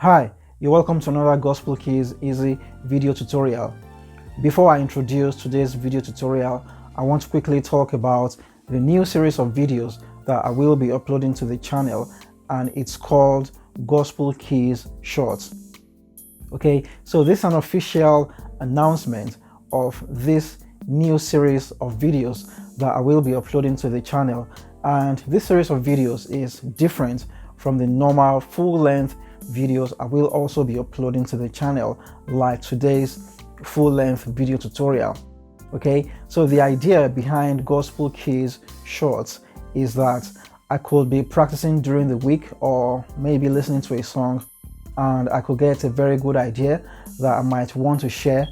Hi, you're welcome to another Gospel Keys Easy video tutorial. Before I introduce today's video tutorial, I want to quickly talk about the new series of videos that I will be uploading to the channel, and it's called Gospel Keys Shorts. Okay, so this is an official announcement of this new series of videos that I will be uploading to the channel, and this series of videos is different from the normal full-length videos I will also be uploading to the channel, like today's full-length video tutorial. Okay, so the idea behind Gospel Keys Shorts is that I could be practicing during the week or maybe listening to a song, and I could get a very good idea that I might want to share.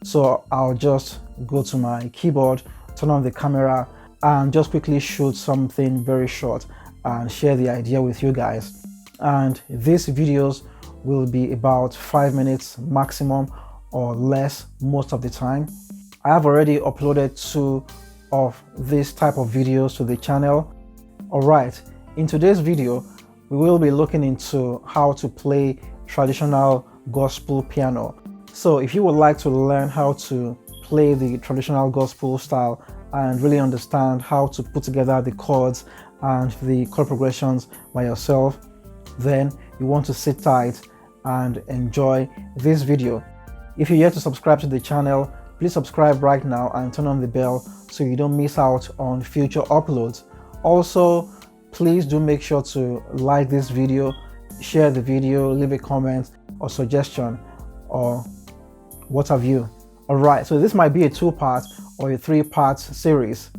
So I'll just go to my keyboard, turn on the camera, and just quickly shoot something very short and share the idea with you guys. And these videos will be about 5 minutes maximum or less most of the time. I have already uploaded 2 of this type of videos to the channel. Alright, in today's video we will be looking into how to play traditional gospel piano. So if you would like to learn how to play the traditional gospel style and really understand how to put together the chords and the chord progressions by yourself, then you want to sit tight and enjoy this video. If you're yet to subscribe to the channel, please subscribe right now and turn on the bell so you don't miss out on future uploads. Also, please do make sure to like this video, share the video, leave a comment or suggestion or what have you. Alright, so this might be a 2-part or a 3-part series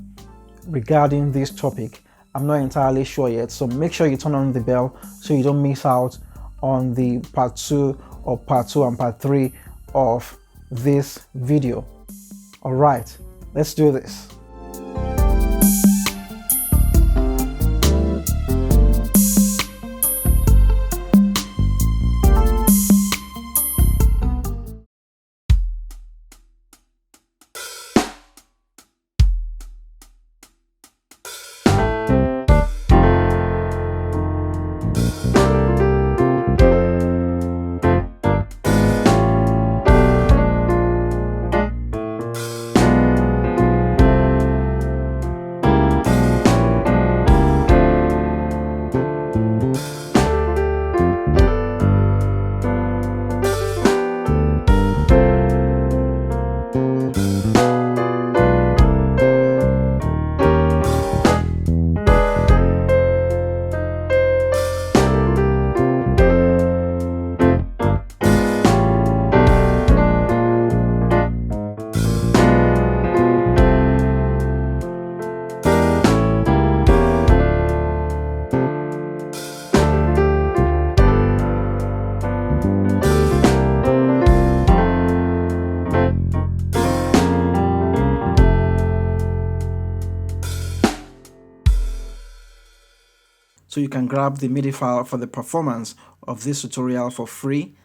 regarding this topic. I'm not entirely sure yet, so make sure you turn on the bell so you don't miss out on the part 2 or part 2 and part 3 of this video. Alright, let's do this. So you can grab the MIDI file for the performance of this tutorial for free.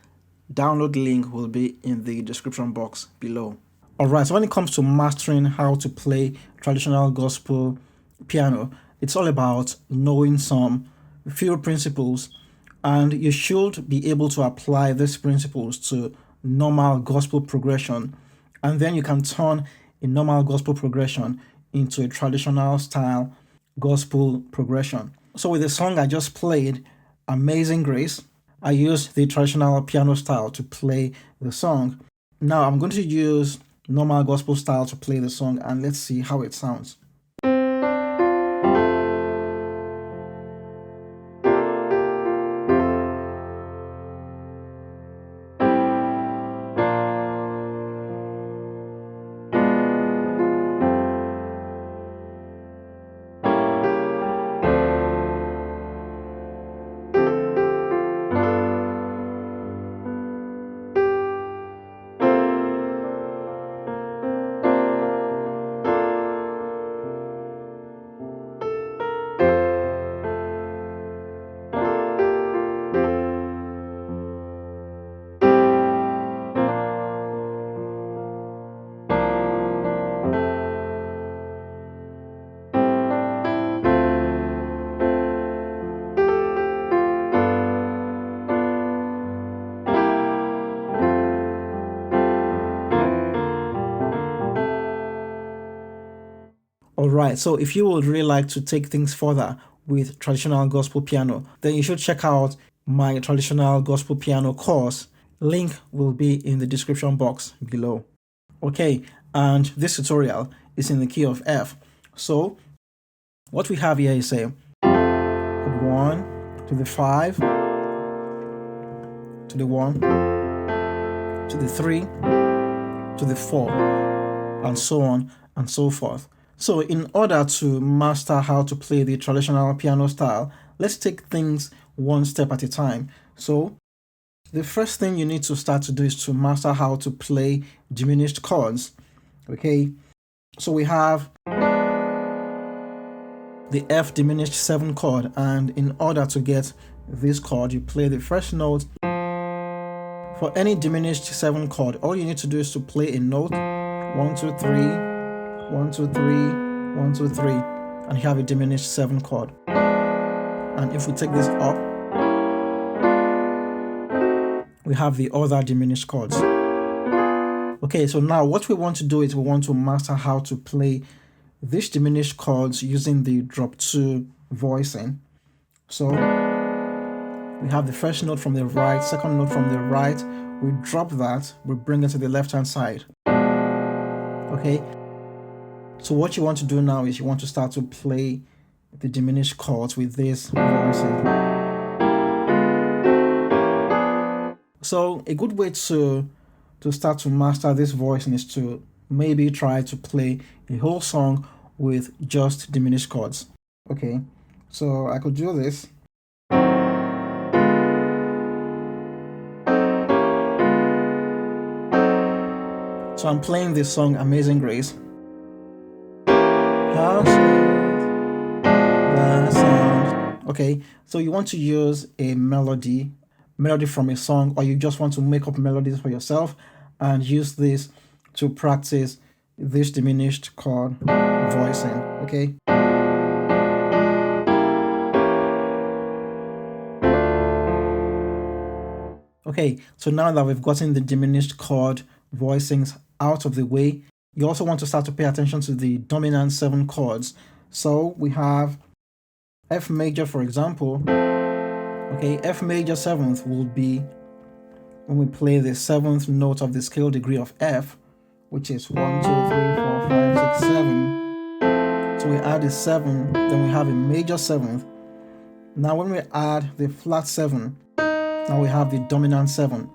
Download link will be in the description box below. Alright, so when it comes to mastering how to play traditional gospel piano, it's all about knowing some few principles, and you should be able to apply these principles to normal gospel progression, and then you can turn a normal gospel progression into a traditional style gospel progression. So with the song I just played, Amazing Grace, I used the traditional piano style to play the song. Now I'm going to use normal gospel style to play the song, and let's see how it sounds. Alright, so if you would really like to take things further with traditional gospel piano, then you should check out my traditional gospel piano course. Link will be in the description box below. Okay, and this tutorial is in the key of F. So what we have here is a chord 1 to the 5 to the 1 to the 3 to the 4, and so on and so forth. So in order to master how to play the traditional piano style, let's take things one step at a time. So the first thing you need to start to do is to master how to play diminished chords. Okay, so we have the F diminished 7 chord, and in order to get this chord, you play the first note. For any diminished 7 chord, all you need to do is to play a note 1 2 3 1 2 3 1 2 3, and you have a diminished 7 chord. And if we take this up, we have the other diminished chords. Okay, so now what we want to do is we want to master how to play these diminished chords using the drop 2 voicing. So we have the first note from the right, second note from the right, we drop that, we bring it to the left hand side. Okay, so what you want to do now is you want to start to play the diminished chords with this voicing. So a good way to start to master this voicing is to maybe try to play a whole song with just diminished chords. Okay, so I could do this. So I'm playing this song Amazing Grace. How sweet the sound. Okay, so you want to use a melody from a song, or you just want to make up melodies for yourself and use this to practice this diminished chord voicing. Okay, okay, so now that we've gotten the diminished chord voicings out of the way, you also want to start to pay attention to the dominant 7 chords. So we have F major, for example. Okay, F major 7th will be when we play the 7th note of the scale degree of F, which is 1 2 3 4 5 6 7. So we add a 7, then we have a major 7th. Now when we add the flat 7, now we have the dominant 7.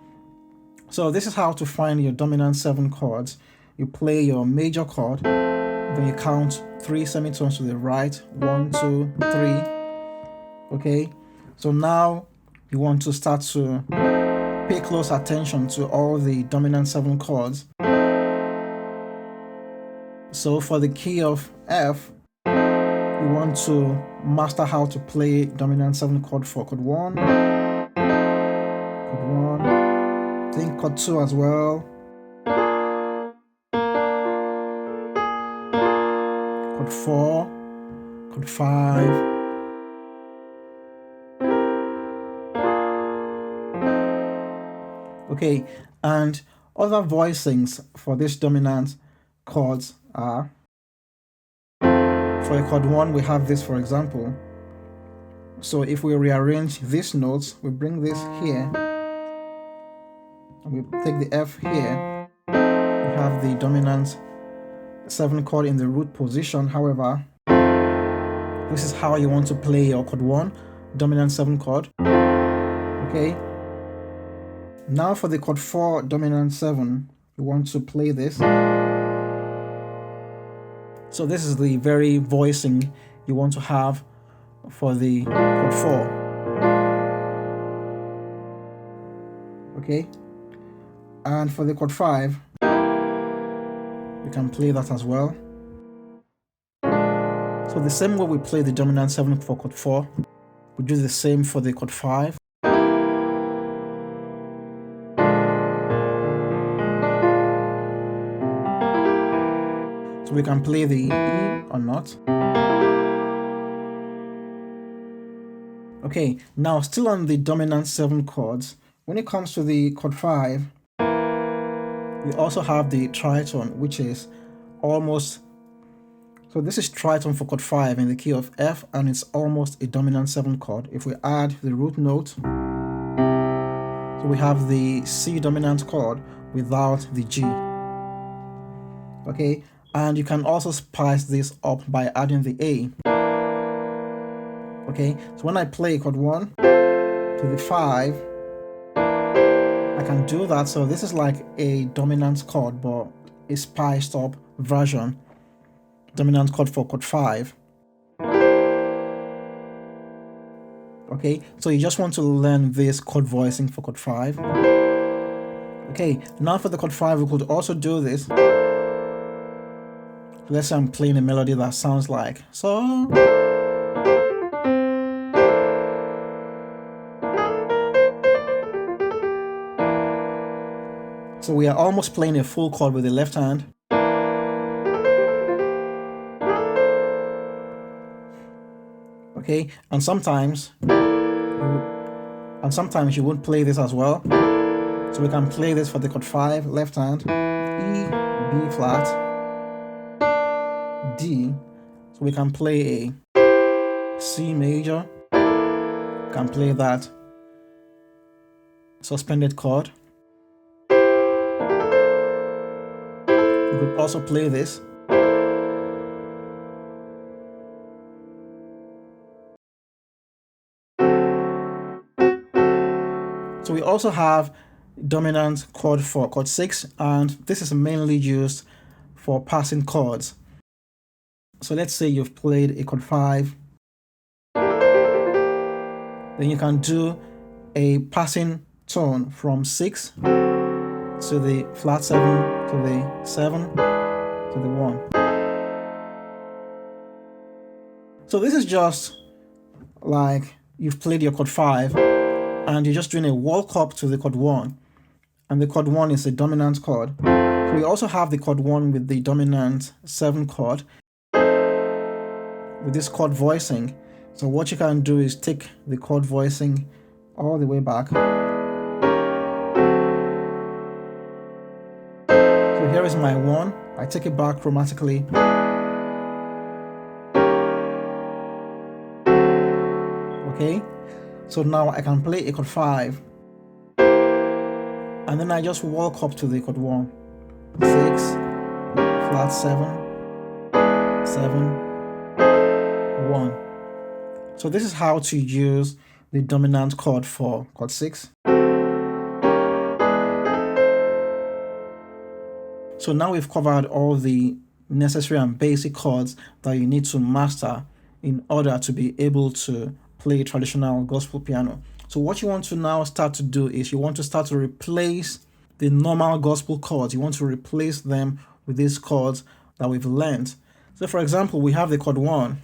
So this is how to find your dominant 7 chords. You play your major chord, then you count 3 semitones to the right, 1 2 3. Okay, so now you want to start to pay close attention to all the dominant 7 chords. So for the key of F, you want to master how to play dominant 7 chord for chord 1, then chord 2 as well, chord 4, chord 5, okay, and other voicings for this dominant chords are, for a chord 1 we have this, for example. So if we rearrange these notes, we bring this here, and we take the F here, we have the dominant 7 chord in the root position. However, this is how you want to play your chord 1, dominant 7 chord. Okay, now for the chord 4, dominant 7, you want to play this. So this is the very voicing you want to have for the chord 4. Okay, and for the chord 5, you can play that as well. So the same way we play the dominant 7 for chord 4, we do the same for the chord 5. So we can play the E or not. Okay, now still on the dominant 7 chords, when it comes to the chord 5, we also have the tritone, which is almost So this is tritone for chord 5 in the key of F, and it's almost a dominant 7 chord. If we add the root note, so we have the C dominant chord without the G. Okay, and you can also spice this up by adding the A. Okay, so when I play chord 1 to the 5, I can do that. So this is like a dominant chord, but a spiced up version. Dominant chord for chord 5. Okay, so you just want to learn this chord voicing for chord 5. Okay, now for the chord 5, we could also do this. Let's say I'm playing a melody that sounds like so. So we are almost playing a full chord with the left hand. Okay, and sometimes you would play this as well. So we can play this for the chord 5, left hand, E, B flat, D. So we can play a C major, we can play that suspended chord. We could also play this. So we also have dominant chord for chord 6, and this is mainly used for passing chords. So let's say you've played a chord 5, then you can do a passing tone from 6 to the flat 7 to the 7 to the 1. So this is just like you've played your chord 5 and you're just doing a walk up to the chord 1, and the chord 1 is a dominant chord. So we also have the chord 1 with the dominant 7 chord with this chord voicing. So what you can do is take the chord voicing all the way back. So here is my 1. I take it back chromatically. Okay, so now I can play a chord 5, and then I just walk up to the chord 1, 6, flat 7, 7, 1. So this is how to use the dominant chord for chord 6. So now we've covered all the necessary and basic chords that you need to master in order to be able to play traditional gospel piano. So what you want to now start to do is you want to start to replace the normal gospel chords. You want to replace them with these chords that we've learned. So for example, we have the chord 1.